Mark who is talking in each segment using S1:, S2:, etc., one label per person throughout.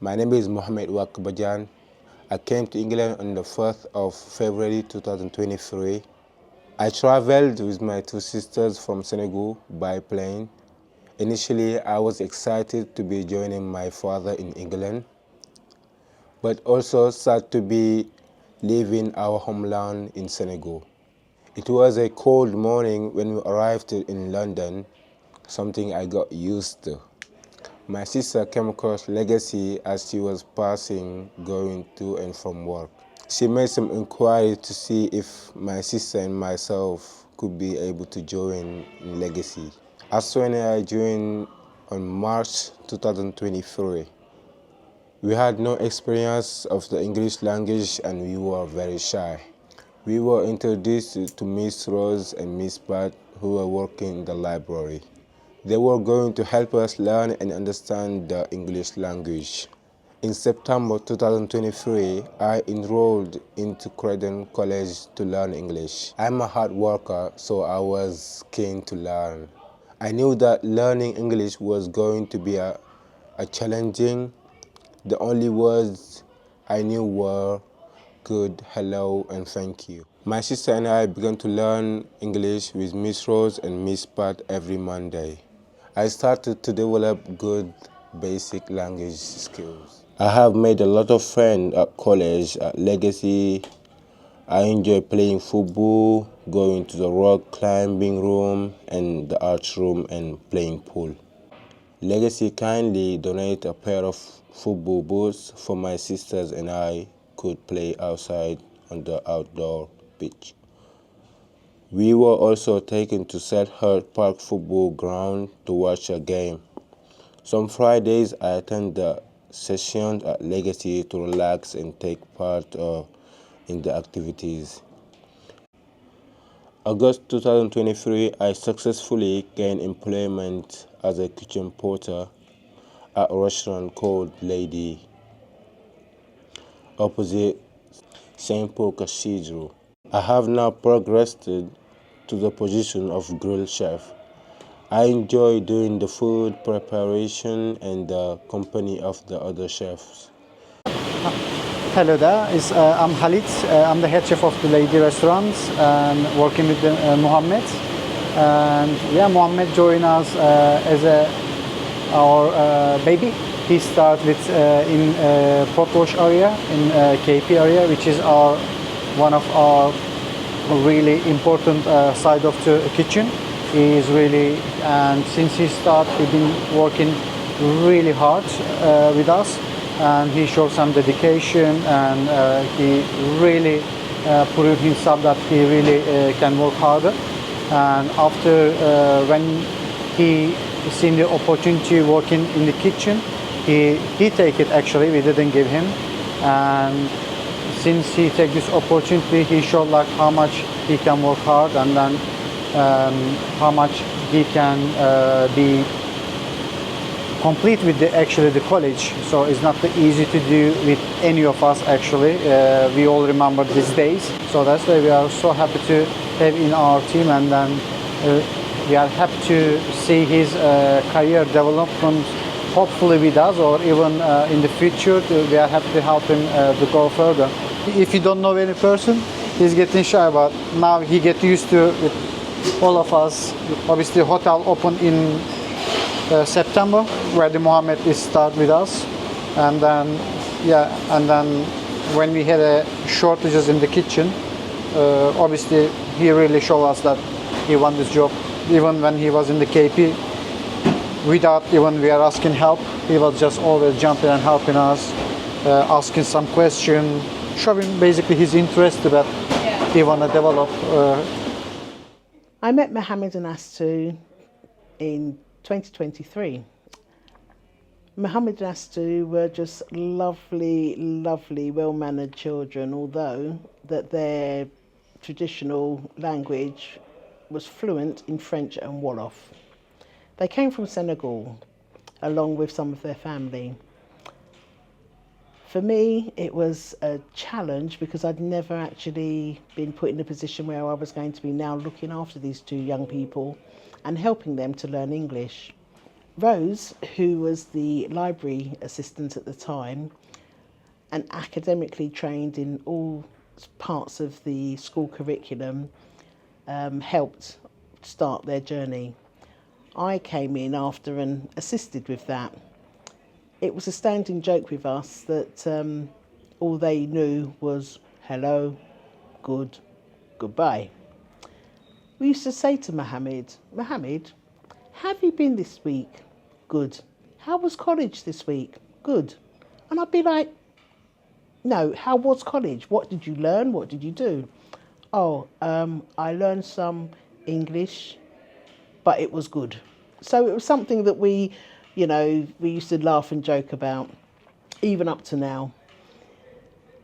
S1: My name is Mohamed Wakabajan. I came to England on the 1st of February 2023. I traveled with my two sisters from Senegal by plane. Initially, I was excited to be joining my father in England, but also sad to be leaving our homeland in Senegal. It was a cold morning when we arrived in London, something I got used to. My sister came across Legacy as she was passing, going to and from work. She made some inquiries to see if my sister and myself could be able to join in Legacy. As when I joined on March 2023. We had no experience of the English language and we were very shy. We were introduced to Miss Rose and Miss Pat, who were working in the library. They were going to help us learn and understand the English language. In September 2023, I enrolled into Croydon College to learn English. I'm a hard worker, so I was keen to learn. I knew that learning English was going to be a challenging. The only words I knew were good, hello, and thank you. My sister and I began to learn English with Miss Rose and Miss Pat every Monday. I started to develop good basic language skills. I have made a lot of friends at college, at Legacy. I enjoy playing football, going to the rock climbing room and the arts room and playing pool. Legacy kindly donated a pair of football boots for my sisters and I could play outside on the outdoor pitch. We were also taken to Selhurst Park football ground to watch a game. Some Fridays I attend the sessions at Legacy to relax and take part in the activities. August 2023, I successfully gained employment as a kitchen porter at a restaurant called Lady, opposite St. Paul Cathedral. I have now progressed to the position of grill chef. I enjoy doing the food preparation and the company of the other chefs.
S2: Hello there, I'm Halit. I'm the head chef of the Lady Restaurants and working with Mohammed. And yeah, Mohammed joined us as our baby. He started with in Portwash area, in KP area, which is one of our really important side of the kitchen. He is really, and since he started, he's been working really hard with us, and he showed some dedication, and he really proved himself that he really can work harder. And after when he seen the opportunity working in the kitchen, he take it actually. We didn't give him, and since he take this opportunity, he showed like how much he can work hard, and then how much he can be complete with the college. So it's not easy to do with any of us actually. We all remember these days. So that's why we are so happy to have in our team, and then we are happy to see his career development, hopefully with us, or even in the future. We are happy to help him to go further. If you don't know any person, he's getting shy, but now he get used to it. All of us. Obviously, hotel opened in September, where the Mohammed is start with us, and then when we had shortages in the kitchen, obviously he really showed us that he won this job. Even when he was in the KP, without even we are asking help, he was just always jumping and helping us, asking some question, showing basically his interest that he want to develop.
S3: I met Mohammed and Astu in 2023. Mohammed and Astu were just lovely, lovely, well-mannered children, although that their traditional language was fluent in French and Wolof. They came from Senegal, along with some of their family. For me, it was a challenge because I'd never actually been put in a position where I was going to be now looking after these two young people and helping them to learn English. Rose, who was the library assistant at the time and academically trained in all parts of the school curriculum, helped start their journey. I came in after and assisted with that. It was a standing joke with us that all they knew was hello, good, goodbye. We used to say to Mohammed, Mohammed, how have you been this week? Good. How was college this week? Good. And I'd be like, no, how was college? What did you learn? What did you do? Oh, I learned some English, but it was good. So it was something that we used to laugh and joke about, even up to now.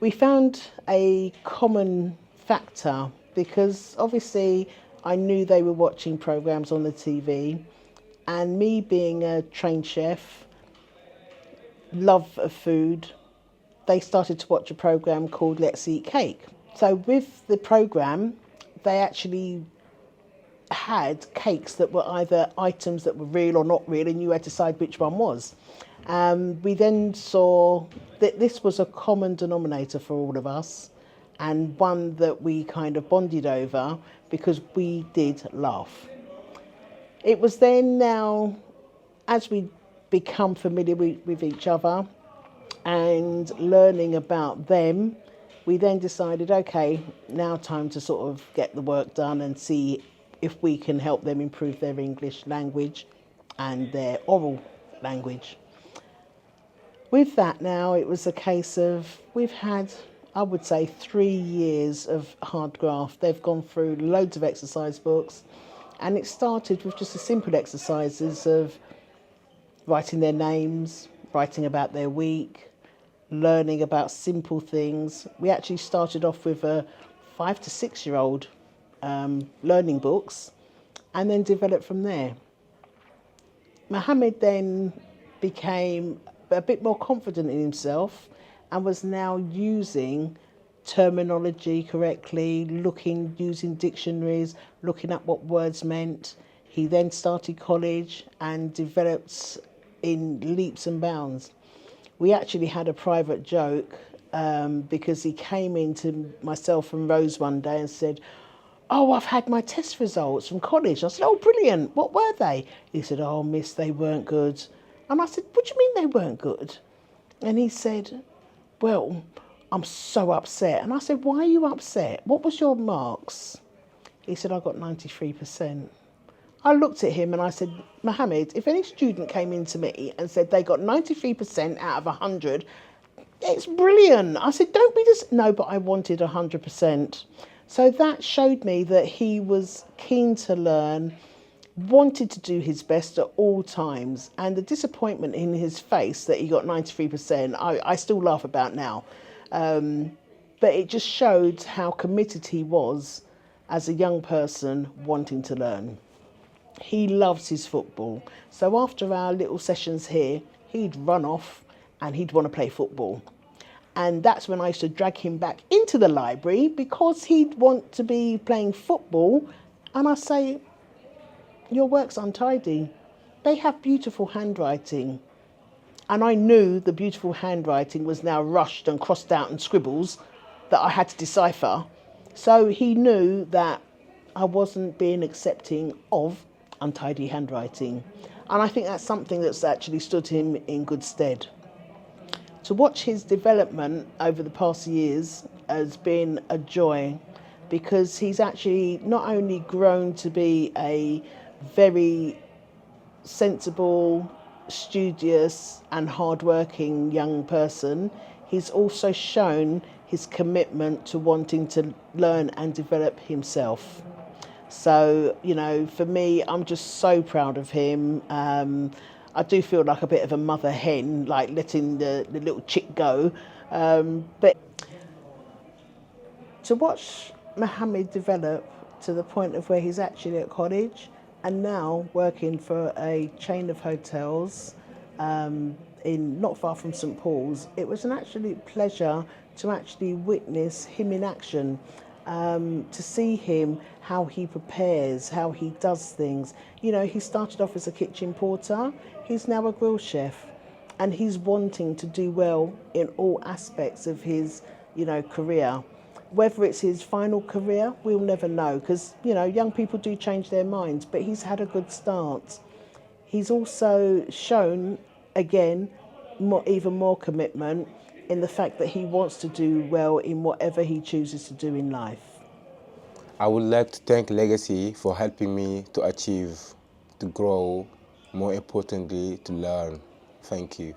S3: We found a common factor because obviously I knew they were watching programs on the TV, and me being a trained chef, love of food, they started to watch a program called Let's Eat Cake. So with the program, they actually had cakes that were either items that were real or not real, and you had to decide which one was. We then saw that this was a common denominator for all of us, and one that we kind of bonded over because we did laugh. It was then now, as we become familiar with each other and learning about them, we then decided, okay, now time to sort of get the work done and see if we can help them improve their English language and their oral language. With that now, it was a case of, we've had, I would say, 3 years of hard graft. They've gone through loads of exercise books, and it started with just the simple exercises of writing their names, writing about their week, learning about simple things. We actually started off with a 5 to 6 year old learning books, and then developed from there. Mohammed then became a bit more confident in himself and was now using terminology correctly, using dictionaries, looking at what words meant. He then started college and developed in leaps and bounds. We actually had a private joke because he came into myself and Rose one day and said, oh, I've had my test results from college. I said, oh, brilliant. What were they? He said, oh, miss, they weren't good. And I said, what do you mean they weren't good? And he said, well, I'm so upset. And I said, why are you upset? What was your marks? He said, I got 93%. I looked at him and I said, Mohammed, if any student came in to me and said they got 93% out of 100, it's brilliant. I said, don't be this. No, but I wanted 100%. So that showed me that he was keen to learn, wanted to do his best at all times. And the disappointment in his face that he got 93%, I still laugh about now. But it just showed how committed he was as a young person wanting to learn. He loves his football. So after our little sessions here, he'd run off and he'd want to play football. And that's when I used to drag him back into the library because he'd want to be playing football. And I say, your work's untidy. They have beautiful handwriting. And I knew the beautiful handwriting was now rushed and crossed out and scribbles that I had to decipher. So he knew that I wasn't being accepting of untidy handwriting. And I think that's something that's actually stood him in good stead. To watch his development over the past years has been a joy because he's actually not only grown to be a very sensible, studious and hard-working young person, he's also shown his commitment to wanting to learn and develop himself. So, you know, for me, I'm just so proud of him. I do feel like a bit of a mother hen, like letting the little chick go. But to watch Mohammed develop to the point of where he's actually at college and now working for a chain of hotels in not far from St Paul's, it was an absolute pleasure to actually witness him in action. To see him, how he prepares, how he does things. You know, he started off as a kitchen porter, he's now a grill chef, and he's wanting to do well in all aspects of his, you know, career. Whether it's his final career, we'll never know, because, you know, young people do change their minds, but he's had a good start. He's also shown, again, even more commitment in the fact that he wants to do well in whatever he chooses to do in life.
S1: I would like to thank Legacy for helping me to achieve, to grow, more importantly, to learn. Thank you.